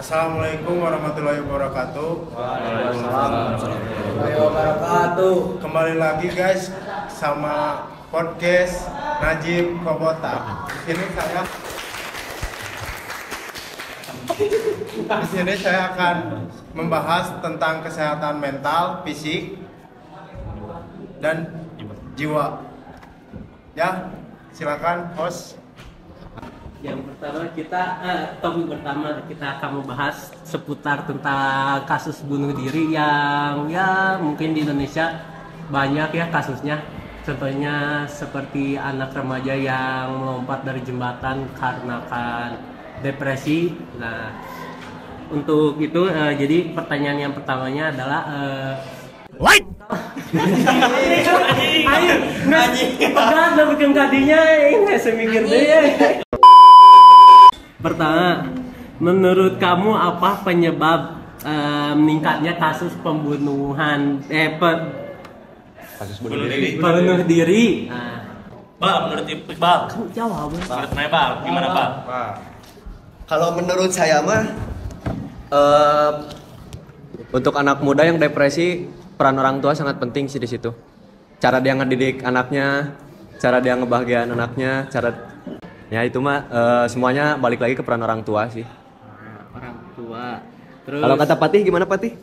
Assalamualaikum warahmatullahi wabarakatuh. Waalaikumsalam warahmatullahi wabarakatuh. Kembali lagi guys sama podcast Najib Kobota. Di sini saya akan membahas tentang kesehatan mental, fisik, dan jiwa. Ya, silakan host. Yang pertama topik pertama kita akan membahas seputar tentang kasus bunuh diri yang ya mungkin di Indonesia banyak ya kasusnya. Contohnya seperti anak remaja yang melompat dari jembatan karena kan depresi. Nah, untuk itu jadi pertanyaan yang pertamanya adalah Wait. Ayo, nggak bikin kadinya ini seminggu deh ya. Pertama, menurut kamu apa penyebab meningkatnya kasus pembunuhan Kasus bunuh diri. bunuh diri? Nah, Bang, menurut Iqbal, kamu jawab. menurut saya Bang, gimana Bang? Kalau menurut saya mah untuk anak muda yang depresi, peran orang tua sangat penting sih di situ. Cara dia ngedidik anaknya, cara dia ngebahagiain anaknya, ya itu mah semuanya balik lagi ke peran orang tua sih. Orang tua. Terus Kalau kata Patih gimana Patih?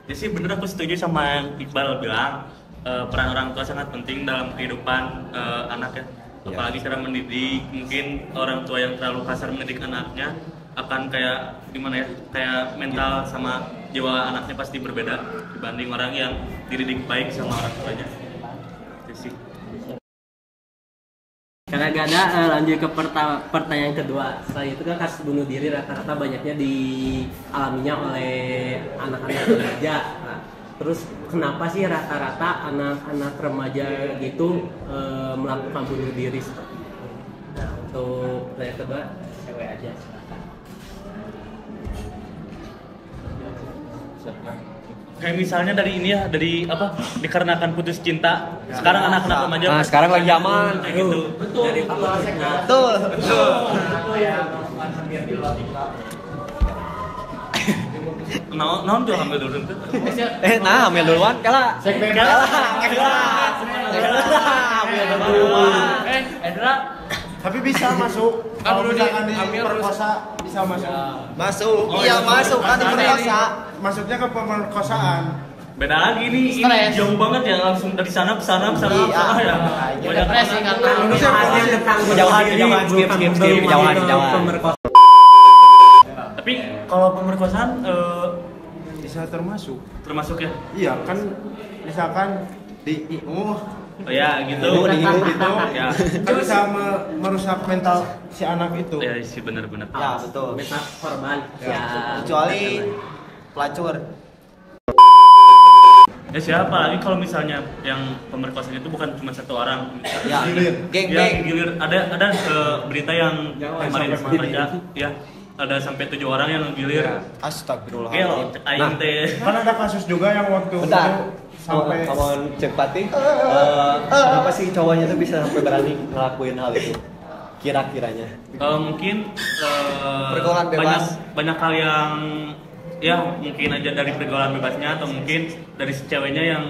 Ya sih bener, aku setuju sama yang Iqbal bilang, peran orang tua sangat penting dalam kehidupan anak ya. Apalagi cara mendidik, mungkin orang tua yang terlalu kasar mendidik anaknya akan kayak gimana ya, kayak mental sama jiwa anaknya pasti berbeda dibanding orang yang dididik baik sama orang tuanya. Itu sih. karena gak ada lanjut ke pertanyaan kedua. Setelah itu kan kasus bunuh diri rata-rata banyaknya dialaminya oleh anak-anak remaja. Nah, terus kenapa sih rata-rata anak-anak remaja gitu melakukan bunuh diri seperti itu? Nah, untuk pertanyaan kedua cewek aja silakan. Kayak misalnya dari ini ya, dari apa? Dikarenakan putus cinta. Sekarang anak-anak remaja. Nah, sekarang lagi zaman. Kayak gitu. Dari Betul. Non tuh ambil dulu tuh. Nah, ambil duluan kalah. Edra. Tapi bisa masuk. Kalau misalkan diperkosa bisa masuk. Masuk. Oh, Iya, iya. masuk kan diperkosa. Maksudnya ke pemerkosaan. Beda lagi nih, ini jauh banget ya, langsung dari sana ke sana ke sana Iya. ke sana ya. Banyak depresi anak. tentang Kejauhan, skip, kejauhan. Tapi kalau pemerkosaan Bisa termasuk. termasuk ya. Iya kan, misalkan di Oh ya gitu. gitu Ya. kan bisa merusak mental si anak itu. Ya sih benar-benar. Ya, betul. mental korban ya, Kecuali pelacur. Ya siapa lagi kalau misalnya yang pemerkosaan itu bukan cuma satu orang. Ya, geng. Ya, gilir. Ada berita yang kemarin sampai baca ya. Ada sampai 7 orang yang gilir. Astagfirullah. Gel, aing teh. Kan ada kasus juga yang waktu Bentar. itu sampai Kawan cek Patih, kenapa sih cowoknya tuh bisa sampai berani ngelakuin hal itu? Kira-kiranya. Mungkin Pergaulan bebas. banyak hal yang ya mungkin aja dari pergaulan bebasnya atau mungkin dari si ceweknya yang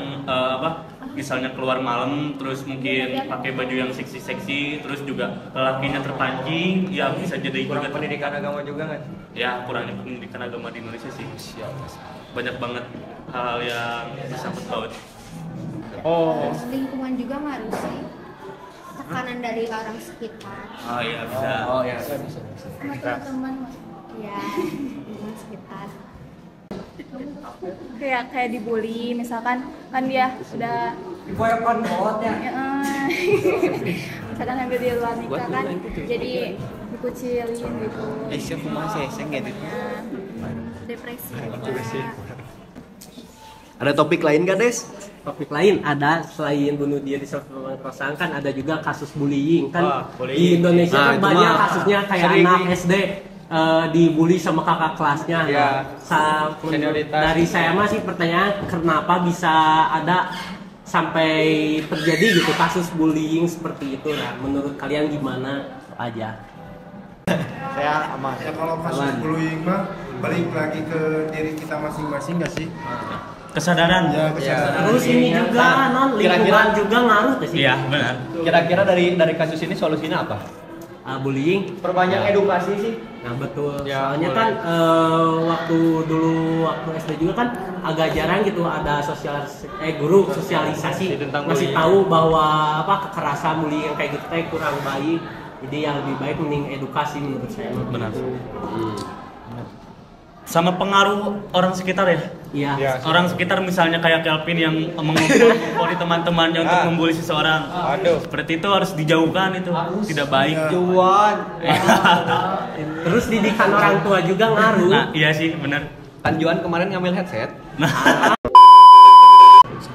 misalnya keluar malam terus mungkin pakai baju yang seksi-seksi terus juga lelakinya terpancing ya bisa jadi Kurang juga pendidikan agama juga kan? ya kurangnya pendidikan agama di Indonesia sih banyak banget hal yang disangkut paut. Terus lingkungan juga ngaruh sih, tekanan dari orang sekitar Oh iya bisa. Ya, bisa. sama teman-teman ya, lingkungan sekitar kayak dibully misalkan kan dia sudah misalkan hamil di luar nikah kan jadi dikucilin gitu Siapa masih gitu. depresi Ada topik lain gak, Des? topik lain ada selain bunuh diri sama pemerkosaan kan ada juga kasus bullying kan bullying. di Indonesia Nah, kan itu banyak mah kasusnya kayak sering anak nih. SD dibully sama kakak kelasnya. Iya. Senioritas. Dari saya mah sih pertanyaan kenapa bisa ada sampai terjadi gitu kasus bullying seperti itu. Nah, menurut kalian gimana aja? Saya aman. Ya kalau kasus bullying mah balik lagi ke diri kita masing-masing nggak sih? Kesadaran. Ya, kesadaran. Terus ini juga non lingkungan juga ngaruh ke sih. Iya, benar. Kira-kira dari kasus ini solusinya apa? bullying. Perbanyak edukasi sih. Nah betul. Ya, Soalnya boleh. kan waktu SD juga kan agak jarang gitu ada guru sosialisasi Tentang ngasih bullying. tahu bahwa kekerasan bullying yang kayak gitu kurang baik. Jadi yang lebih baik mending edukasi menurut saya. Benar. Sama pengaruh orang sekitar ya. Iya. Ya. Orang sekitar misalnya kayak Kelvin yang mengumpul teman-temannya untuk membuli seseorang. Aduh. Seperti itu harus dijauhkan itu. Tidak baik. Terus didikan orang tua juga ngaruh. Nah, iya sih, benar. Kan Juan kemarin ngambil headset.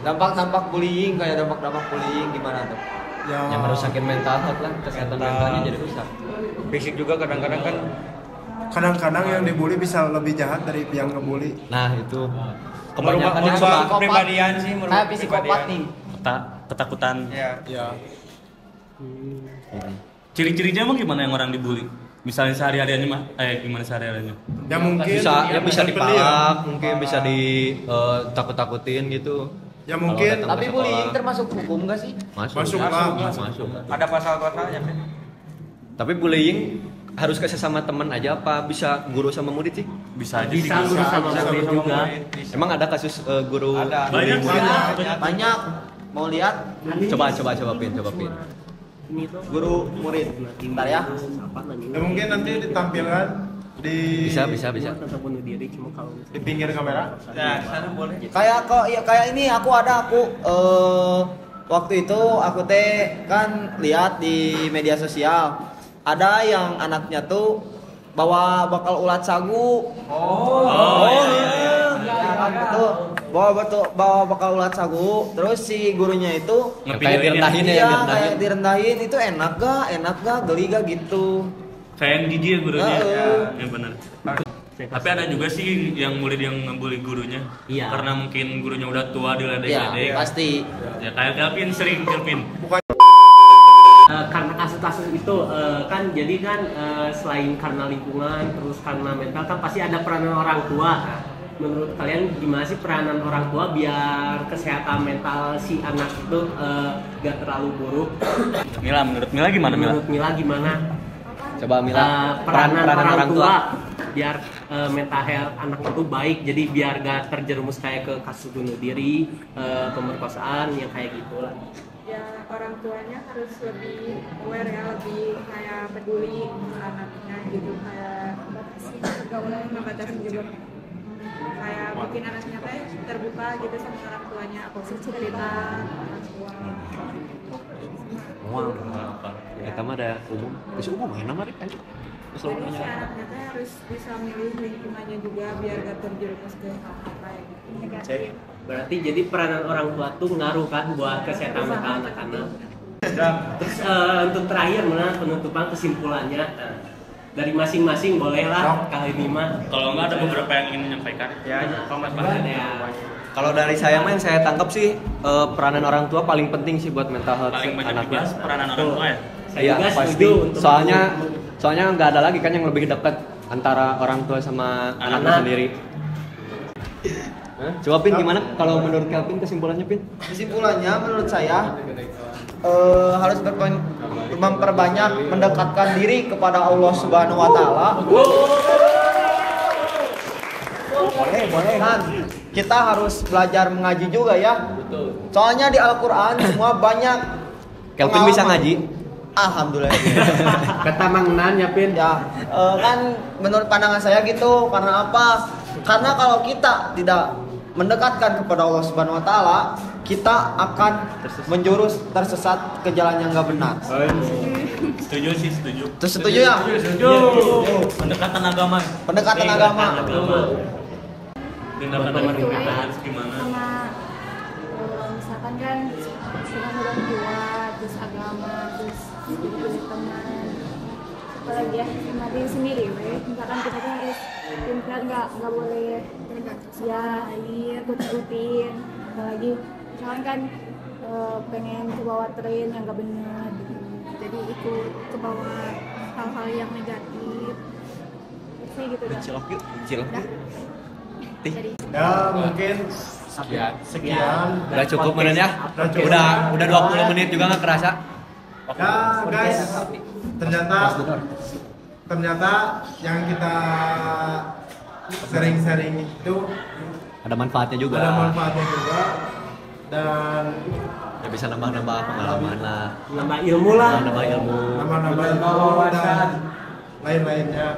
Dampak bullying kayak dampak bullying gimana tuh? Ya. Yang merusakin mental health lah, kesehatan mentalnya jadi rusak. Fisik juga kadang-kadang kan Kadang-kadang yang dibully bisa lebih jahat dari yang ngebully. Nah itu merubah kebanyakan yang suka kepribadian sih, merubah kepribadian. Ketakutan. Ya. Ya. Ciri-cirinya emang gimana yang orang dibully? Misalnya sehari-hariannya mah, gimana sehari-hariannya? Ya mungkin bisa pendiam. dipalak, mungkin bisa ditakut-takutin gitu. Ya mungkin. Kalau datang ke sekolah. termasuk hukum gak sih? Masuk lah. Masuk. Ada pasal-pasalnya. Tapi bullying harus ke sesama teman aja apa bisa guru sama murid sih? Bisa aja Bisa guru sama murid juga. Emang ada kasus guru Ada. bullying? Banyak. Banyak. Mau lihat? Coba Pin. Ini tuh Guru murid. Bentar ya. Ya mungkin nanti ditampilkan di Bisa. Tentang bunuh diri cuma kalau di pinggir kamera. Ya, di sana boleh. Kayak ini aku waktu itu aku teh kan lihat di media sosial ada yang anaknya tuh bawa bakal ulat sagu. Bawa bakal ulat sagu. Terus si gurunya itu Kayak direndahin ya, kayak direndahin itu enak gak, geli gak gitu. Kayak yang jijik ya gurunya. Heeh. Ya benar. Tapi ada juga sih yang murid yang ngebully gurunya. Iya. Karena mungkin gurunya udah tua Ya diledek-ledek. pasti. Ya kayak Kelvin sering Kelvin. karena kasus-kasus itu kan jadi kan selain karena lingkungan terus karena mental kan pasti ada peranan orang tua. Nah, menurut kalian gimana sih peranan orang tua biar kesehatan mental si anak itu gak terlalu buruk? Mila, menurut Mila gimana Mila? Menurut Mila gimana? Coba Mila, Peranan orang tua biar mental health anak itu baik, jadi biar gak terjerumus kayak ke kasus bunuh diri, pemerkosaan yang kayak gitulah. Ya orang tuanya harus lebih aware ya, lebih kayak peduli anaknya gitu, kayak ngebatasin juga kayak bikin anaknya teh terbuka gitu sama orang tuanya, apa sih cerita orang tua. Kita mah ada umum. Bisa umum ya namanya kan. Jadi si anaknya teh harus bisa milih lingkungannya juga biar gak terjerumus ke hal-hal kayak gitu negatif. Berarti jadi peranan orang tua tuh ngaruh kan buat kesehatan mental anak-anak. Terus untuk terakhir mana penutupan kesimpulannya dari masing-masing bolehlah kali ini mah. Kalau enggak ada beberapa yang ingin menyampaikan. Ya, Kalau dari saya mah yang saya tangkap sih peranan orang tua paling penting sih buat mental health Paling banyak anaknya. dibahas peranan orang tua ya. Saya Iya juga pasti. setuju untuk Soalnya nggak ada lagi kan yang lebih dekat antara orang tua sama anaknya sendiri. Coba Pin gimana kalau menurut Kelvin kesimpulannya Pin? Kesimpulannya menurut saya harus memperbanyak mendekatkan diri kepada Allah Subhanahu wa taala. Boleh kan? Kita harus belajar mengaji juga ya. Soalnya di Al-Qur'an semua banyak Kelvin bisa ngaji? Alhamdulillah. kata Mangnan ya Pin. Ya, kan menurut pandangan saya gitu. Karena apa? Karena kalau kita tidak mendekatkan kepada Allah Subhanahu wa taala, kita akan menjurus tersesat ke jalan yang enggak benar. Setuju sih, setuju. Terus setuju ya? Setuju. Pendekatan agama. Pendekatan agama. Tindakan dari pemerintah harus gimana? Sama misalkan kan dengan orang tua, terus agama, terus pilih teman, apalagi ya sama diri sendiri, misalkan kita tuh harus pintar, nggak boleh ya ikut-ikutin, apalagi misalkan kan pengen ke bawah tren yang nggak benar gitu, jadi ikut ke bawah hal-hal yang negatif. sih gitu dah. Cilok yuk, cilok yuk. Jadi Ya mungkin sekian. Udah cukup menen ya? Udah cukup. Udah 20 menit juga nggak kerasa. Ya guys, ternyata yang kita sering-sering itu Ada manfaatnya juga. ada manfaatnya juga, dan Ya bisa nambah-nambah pengalaman lah. Nambah ilmu lah. Nambah ilmu. nama-nama dan lain-lainnya.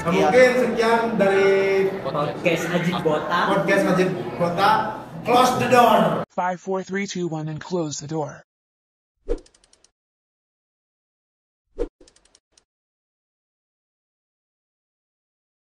Nah, mungkin sekian dari Podcast Ajib Botak. podcast Masjid Kota. Close the door. 5, 4, 3, 2, 1 and close the door.